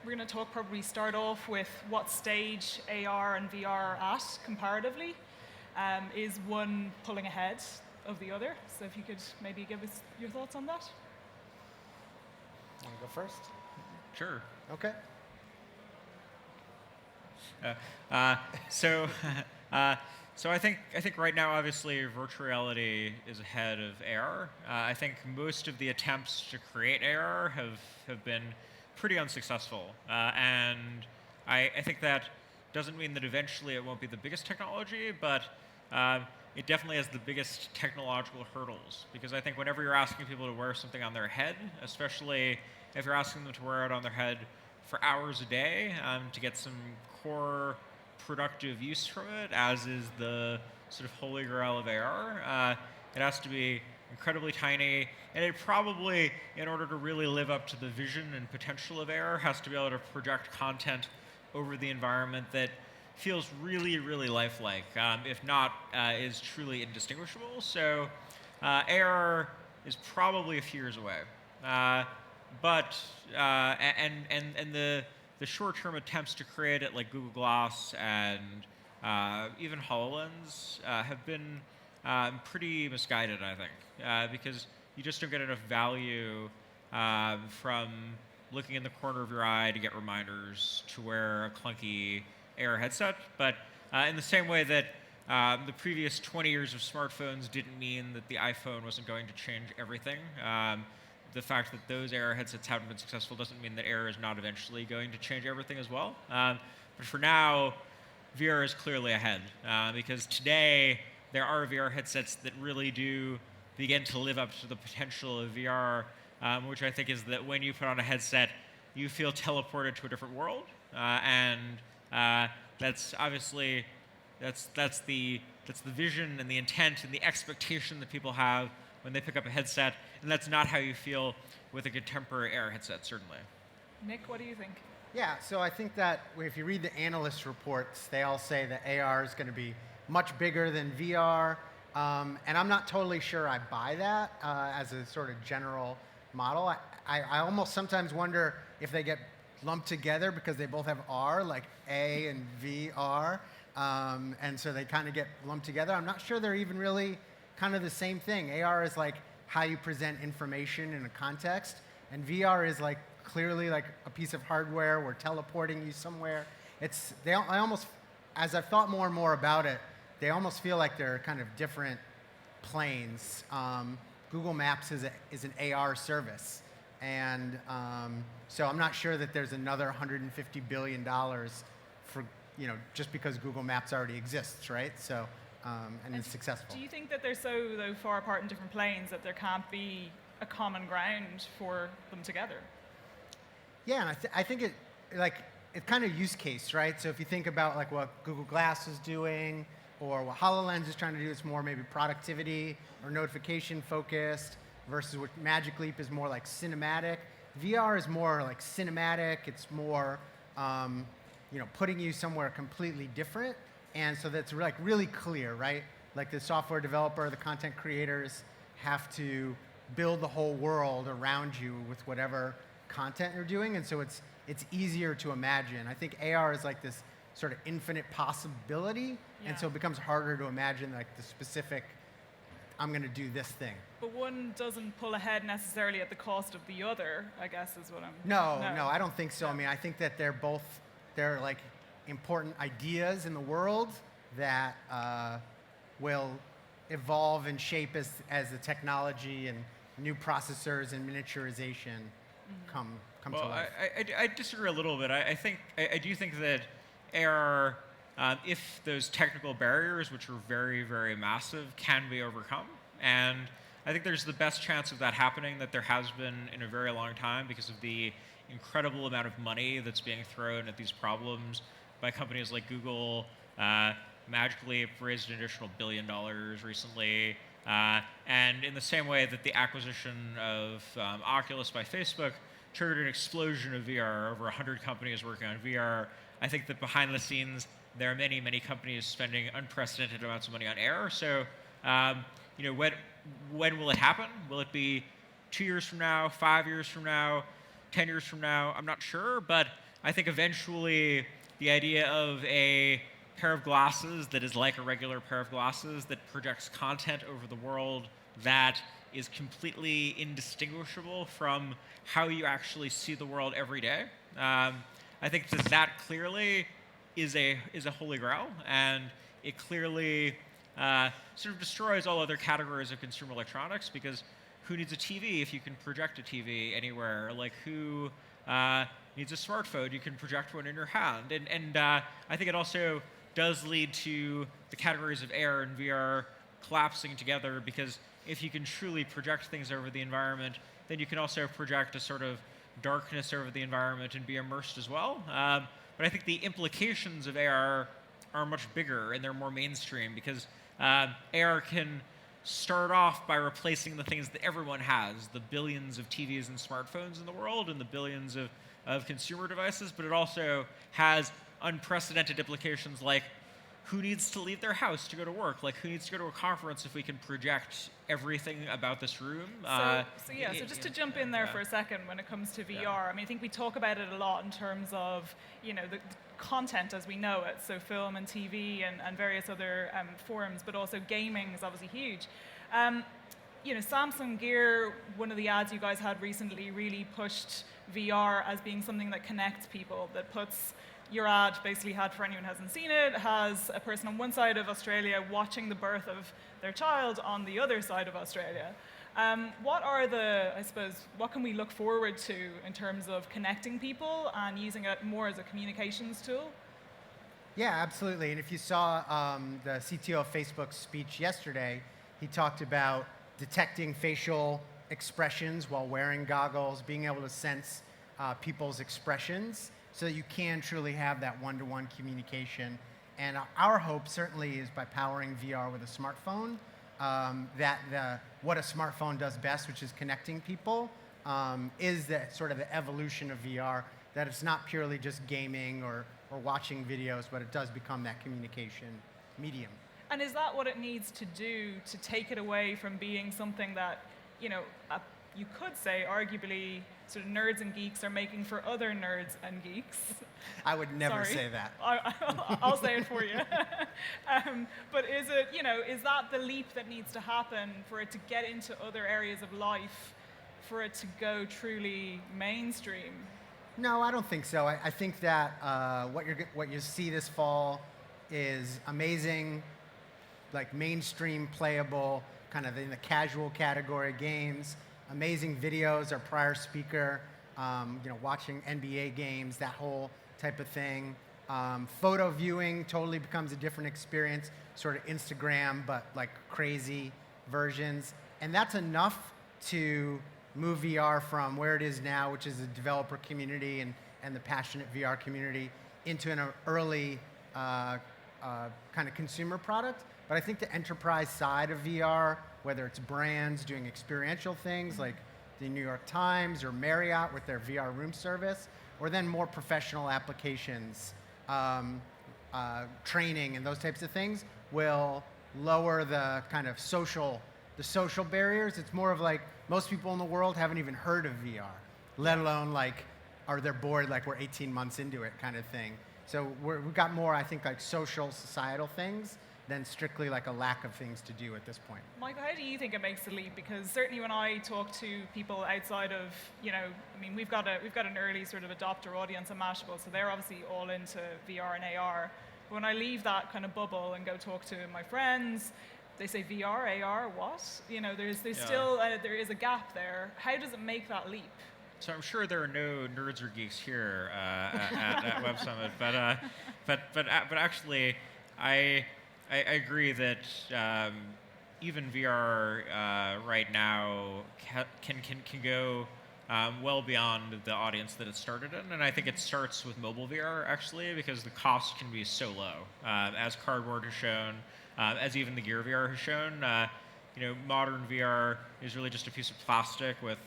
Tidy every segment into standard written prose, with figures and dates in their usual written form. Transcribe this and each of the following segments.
we're going to talk, probably start off with what stage AR and VR are at comparatively. Is one pulling ahead of the other? So if you could maybe give us your thoughts on that. Want to go first? Sure. Okay. So, so I think right now, obviously, virtual reality is ahead of AR. I think most of the attempts to create AR have been pretty unsuccessful, and I think that doesn't mean that eventually it won't be the biggest technology, but it definitely has the biggest technological hurdles. Because I think whenever you're asking people to wear something on their head, especially if you're asking them to wear it on their head for hours a day to get some core productive use from it, as is the sort of holy grail of AR, it has to be incredibly tiny, and it probably, in order to really live up to the vision and potential of AR, has to be able to project content over the environment that feels really, really lifelike, if not is truly indistinguishable. So AR is probably a few years away. But the short-term attempts to create it, like Google Glass and even HoloLens, have been pretty misguided, I think, because you just don't get enough value from looking in the corner of your eye to get reminders to wear a clunky AR headset. But in the same way that the previous 20 years of smartphones didn't mean that the iPhone wasn't going to change everything. The fact that those AR headsets haven't been successful doesn't mean that AR is not eventually going to change everything as well. But for now, VR is clearly ahead, because today there are VR headsets that really do begin to live up to the potential of VR, which I think is that when you put on a headset, you feel teleported to a different world, and that's obviously that's the vision and the intent and the expectation that people have when they pick up a headset, and that's not how you feel with a contemporary AR headset, certainly. Nick, what do you think? Yeah, so I think that if you read the analyst reports, they all say that AR is going to be much bigger than VR, and I'm not totally sure I buy that as a sort of general model. I almost sometimes wonder if they get lumped together because they both have R, like A and VR, and so they kind of get lumped together. I'm not sure they're even really kind of the same thing. AR is like how you present information in a context, and VR is like clearly like a piece of hardware. We're teleporting you somewhere. I almost, as I've thought more and more about it, they almost feel like they're kind of different planes. Google Maps is an AR service, and so I'm not sure that there's another $150 billion for, just because Google Maps already exists, right? So. And it's successful. Do you think that they're so far apart in different planes that there can't be a common ground for them together? Yeah, and I think it's kind of use case, right? So if you think about like what Google Glass is doing, or what HoloLens is trying to do, it's more maybe productivity or notification focused, versus what Magic Leap is more like cinematic. VR is more like cinematic. It's more putting you somewhere completely different. And so that's like really clear, right? Like the software developer, the content creators have to build the whole world around you with whatever content you're doing, and so it's easier to imagine. I think AR is like this sort of infinite possibility, and so it becomes harder to imagine like the specific, I'm going to do this thing. But one doesn't pull ahead necessarily at the cost of the other, I guess is what I'm... No, I don't think so. I mean, I think that they're like important ideas in the world that will evolve and shape as the technology and new processors and miniaturization come to life. I disagree a little bit. I do think that AR, if those technical barriers, which are very, very massive, can be overcome, and I think there's the best chance of that happening that there has been in a very long time because of the incredible amount of money that's being thrown at these problems by companies like Google. Magic Leap raised an additional $1 billion recently. And in the same way that the acquisition of Oculus by Facebook triggered an explosion of VR, over 100 companies working on VR, I think that behind the scenes, there are many, many companies spending unprecedented amounts of money on AR. So, when will it happen? Will it be 2 years from now, 5 years from now, 10 years from now? I'm not sure, but I think eventually the idea of a pair of glasses that is like a regular pair of glasses that projects content over the world that is completely indistinguishable from how you actually see the world every day. I think that clearly is a holy grail, and it clearly sort of destroys all other categories of consumer electronics, because who needs a TV if you can project a TV anywhere? Like, who needs a smartphone? You can project one in your hand. And I think it also does lead to the categories of AR and VR collapsing together, because if you can truly project things over the environment, then you can also project a sort of darkness over the environment and be immersed as well. But I think the implications of AR are much bigger, and they're more mainstream, because AR can start off by replacing the things that everyone has, the billions of TVs and smartphones in the world and the billions of consumer devices, but it also has unprecedented implications, like who needs to leave their house to go to work? Like, who needs to go to a conference if we can project everything about this room? So just to jump in there for a second, when it comes to VR, I mean, I think we talk about it a lot in terms of, the content as we know it, so film and TV and various other forms, but also gaming is obviously huge. Samsung Gear, one of the ads you guys had recently, really pushed VR as being something that connects people, that puts your ad basically had, for anyone who hasn't seen it, has a person on one side of Australia watching the birth of their child on the other side of Australia. What can we look forward to in terms of connecting people and using it more as a communications tool? Yeah, absolutely. And if you saw the CTO of Facebook's speech yesterday, he talked about detecting facial expressions while wearing goggles, being able to sense people's expressions, so that you can truly have that one-to-one communication. And our hope certainly is by powering VR with a smartphone, what a smartphone does best, which is connecting people, is the sort of the evolution of VR, that it's not purely just gaming or watching videos, but it does become that communication medium. And is that what it needs to do to take it away from being something that, you could say, arguably, sort of nerds and geeks are making for other nerds and geeks? I would never say that. I'll say it for you. But is it, is that the leap that needs to happen for it to get into other areas of life, for it to go truly mainstream? No, I don't think so. I think that what you see this fall is amazing, like mainstream playable, kind of in the casual category games. Amazing videos. Our prior speaker, watching NBA games, that whole type of thing. Photo viewing totally becomes a different experience, sort of Instagram, but like crazy versions. And that's enough to move VR from where it is now, which is a developer community and the passionate VR community, into an early kind of consumer product. But I think the enterprise side of VR, whether it's brands doing experiential things like the New York Times or Marriott with their VR room service, or then more professional applications, training and those types of things, will lower the kind of social barriers. It's more of like, most people in the world haven't even heard of VR, let alone like, are they bored like we're 18 months into it kind of thing. So we've got more, I think, like social, societal things than strictly like a lack of things to do at this point. Michael, how do you think it makes the leap? Because certainly when I talk to people outside of, we've got an early sort of adopter audience at Mashable, so they're obviously all into VR and AR. But when I leave that kind of bubble and go talk to my friends, they say VR, AR, what? There's still there is a gap there. How does it make that leap? So I'm sure there are no nerds or geeks here at Web Summit, but actually, I agree that even VR right now can go well beyond the audience that it started in, and I think it starts with mobile VR actually, because the cost can be so low, as Cardboard has shown, as even the Gear VR has shown. Modern VR is really just a piece of plastic with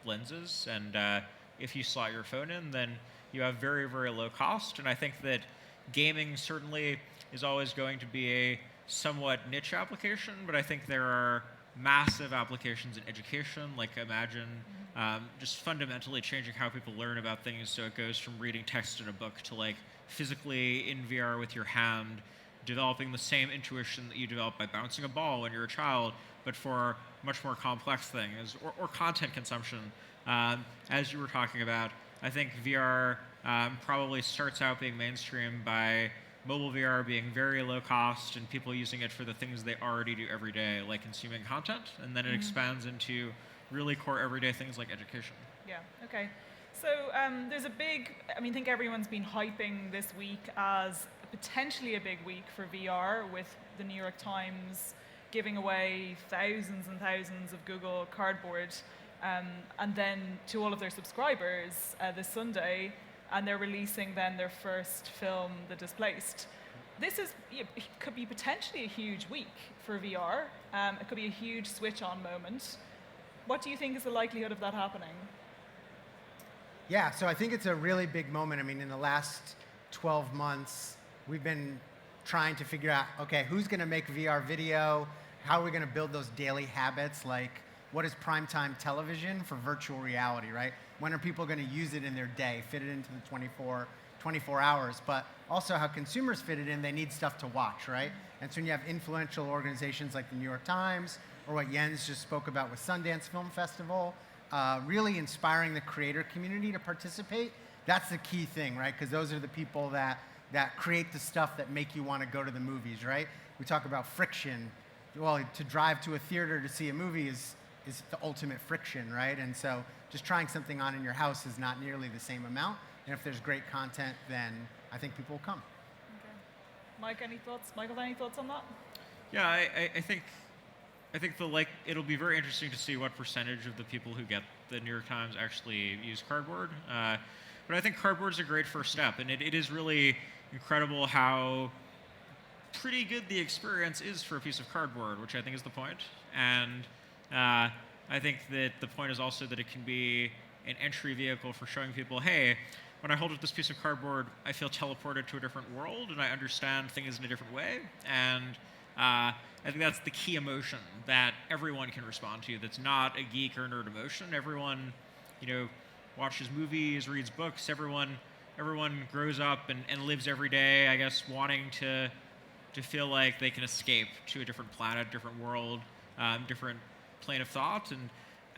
lenses, and if you slot your phone in, then you have very, very low cost. And I think that gaming certainly is always going to be a somewhat niche application, but I think there are massive applications in education. Like, imagine just fundamentally changing how people learn about things. So it goes from reading text in a book to like physically in VR with your hand, developing the same intuition that you develop by bouncing a ball when you're a child, but for much more complex things, or content consumption. As you were talking about, I think VR probably starts out being mainstream by mobile VR being very low cost and people using it for the things they already do every day, like consuming content, and then it expands into really core everyday things like education. Yeah, okay. So there's a big, I think everyone's been hyping this week as potentially a big week for VR, with the New York Times giving away thousands and thousands of Google Cardboard, and then to all of their subscribers this Sunday, and they're releasing then their first film, The Displaced. This could be potentially a huge week for VR. It could be a huge switch-on moment. What do you think is the likelihood of that happening? Yeah, so I think it's a really big moment. In the last 12 months, we've been trying to figure out, okay, who's going to make VR video? How are we going to build those daily habits? Like, what is primetime television for virtual reality, right? When are people going to use it in their day, fit it into the 24 hours? But also how consumers fit it in, they need stuff to watch, right? And so when you have influential organizations like the New York Times, or what Jens just spoke about with Sundance Film Festival, really inspiring the creator community to participate, that's the key thing, right? Because those are the people that create the stuff that make you want to go to the movies, right? We talk about friction. Well, to drive to a theater to see a movie is the ultimate friction, right? And so just trying something on in your house is not nearly the same amount. And if there's great content, then I think people will come. Okay. Mike, any thoughts? Michael, any thoughts on that? Yeah, I think it'll be very interesting to see what percentage of the people who get the New York Times actually use cardboard. But I think cardboard's a great first step, and it is really incredible how pretty good the experience is for a piece of cardboard, which I think is the point. And I think that the point is also that it can be an entry vehicle for showing people, hey, when I hold up this piece of cardboard, I feel teleported to a different world, and I understand things in a different way. And I think that's the key emotion that everyone can respond to. That's not a geek or nerd emotion. Everyone, watches movies, reads books. Everyone grows up and lives every day, I guess, wanting to feel like they can escape to a different planet, different world, different plane of thought. And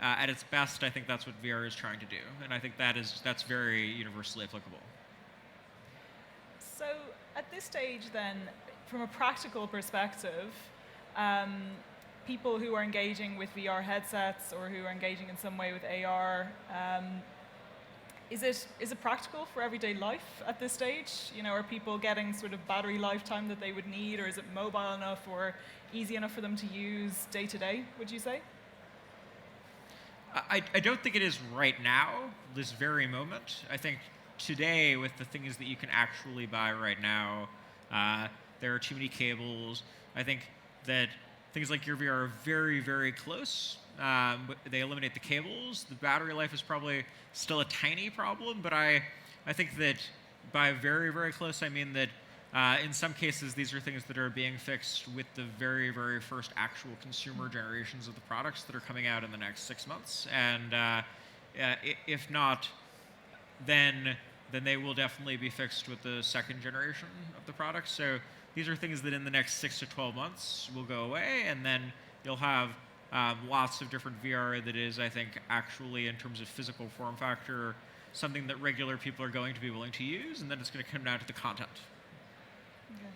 at its best, I think that's what VR is trying to do. And I think that's very universally applicable. So at this stage then, from a practical perspective, people who are engaging with VR headsets or who are engaging in some way with AR, is it practical for everyday life at this stage? Are people getting sort of battery lifetime that they would need, or is it mobile enough or easy enough for them to use day to day, would you say? I don't think it is right now, this very moment. I think today, with the things that you can actually buy right now, there are too many cables. I think that things like Gear VR are very, very close. They eliminate the cables. The battery life is probably still a tiny problem, but I think that by very, very close, I mean that in some cases, these are things that are being fixed with the very, very first actual consumer generations of the products that are coming out in the next 6 months. And if not, then they will definitely be fixed with the second generation of the products. So these are things that in the next 6 to 12 months will go away, and then you'll have lots of different VR that is, I think, actually in terms of physical form factor, something that regular people are going to be willing to use, and then it's going to come down to the content. Okay.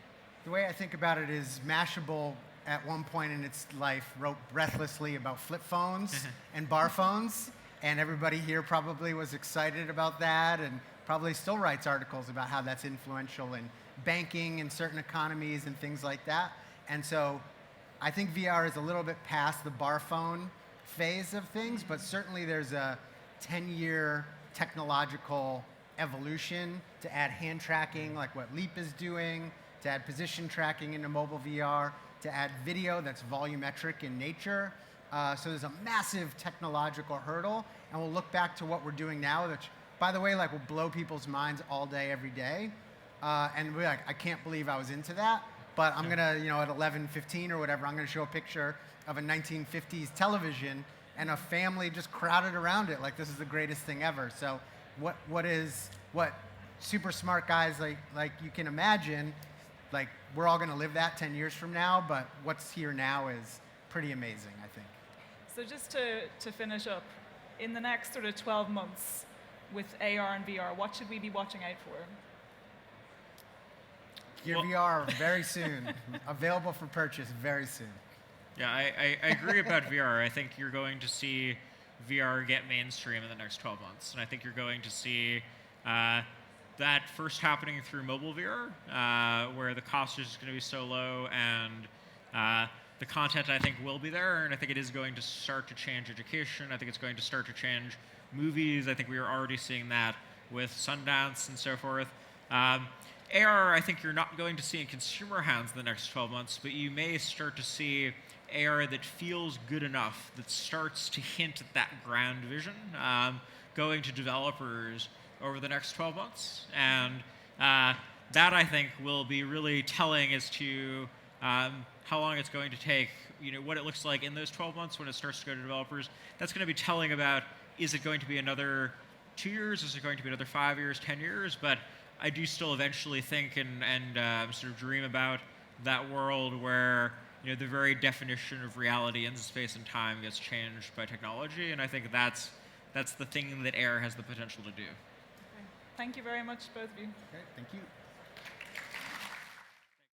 The way I think about it is Mashable at one point in its life wrote breathlessly about flip phones and bar phones, and everybody here probably was excited about that and probably still writes articles about how that's influential in banking in certain economies and things like that. And so I think VR is a little bit past the bar phone phase of things, but certainly there's a 10-year technological evolution to add hand tracking, like what Leap is doing, to add position tracking into mobile VR, to add video that's volumetric in nature. So there's a massive technological hurdle, and we'll look back to what we're doing now, which, by the way, will blow people's minds all day, every day. And we're like, I can't believe I was into that, but I'm gonna, at 11:15 or whatever, I'm gonna show a picture of a 1950s television and a family just crowded around it like this is the greatest thing ever. So what super smart guys like you can imagine, like we're all going to live that 10 years from now, but what's here now is pretty amazing, I think. So just to finish up, in the next sort of 12 months with AR and VR, what should we be watching out for? Gear VR very soon. Available for purchase very soon. Yeah, I agree about VR. I think you're going to see VR get mainstream in the next 12 months. And I think you're going to see that first happening through mobile VR, where the cost is going to be so low and the content, I think, will be there. And I think it is going to start to change education. I think it's going to start to change movies. I think we are already seeing that with Sundance and so forth. AR, I think you're not going to see in consumer hands in the next 12 months, but you may start to see AR that feels good enough, that starts to hint at that grand vision, going to developers over the next 12 months. And that, I think, will be really telling as to how long it's going to take, what it looks like in those 12 months when it starts to go to developers. That's going to be telling about, is it going to be another 2 years? Is it going to be another 5 years, 10 years? But I do still eventually think and sort of dream about that world where the very definition of reality in space and time gets changed by technology, and I think that's the thing that AR has the potential to do. Okay. Thank you very much, both of you. Okay, thank you.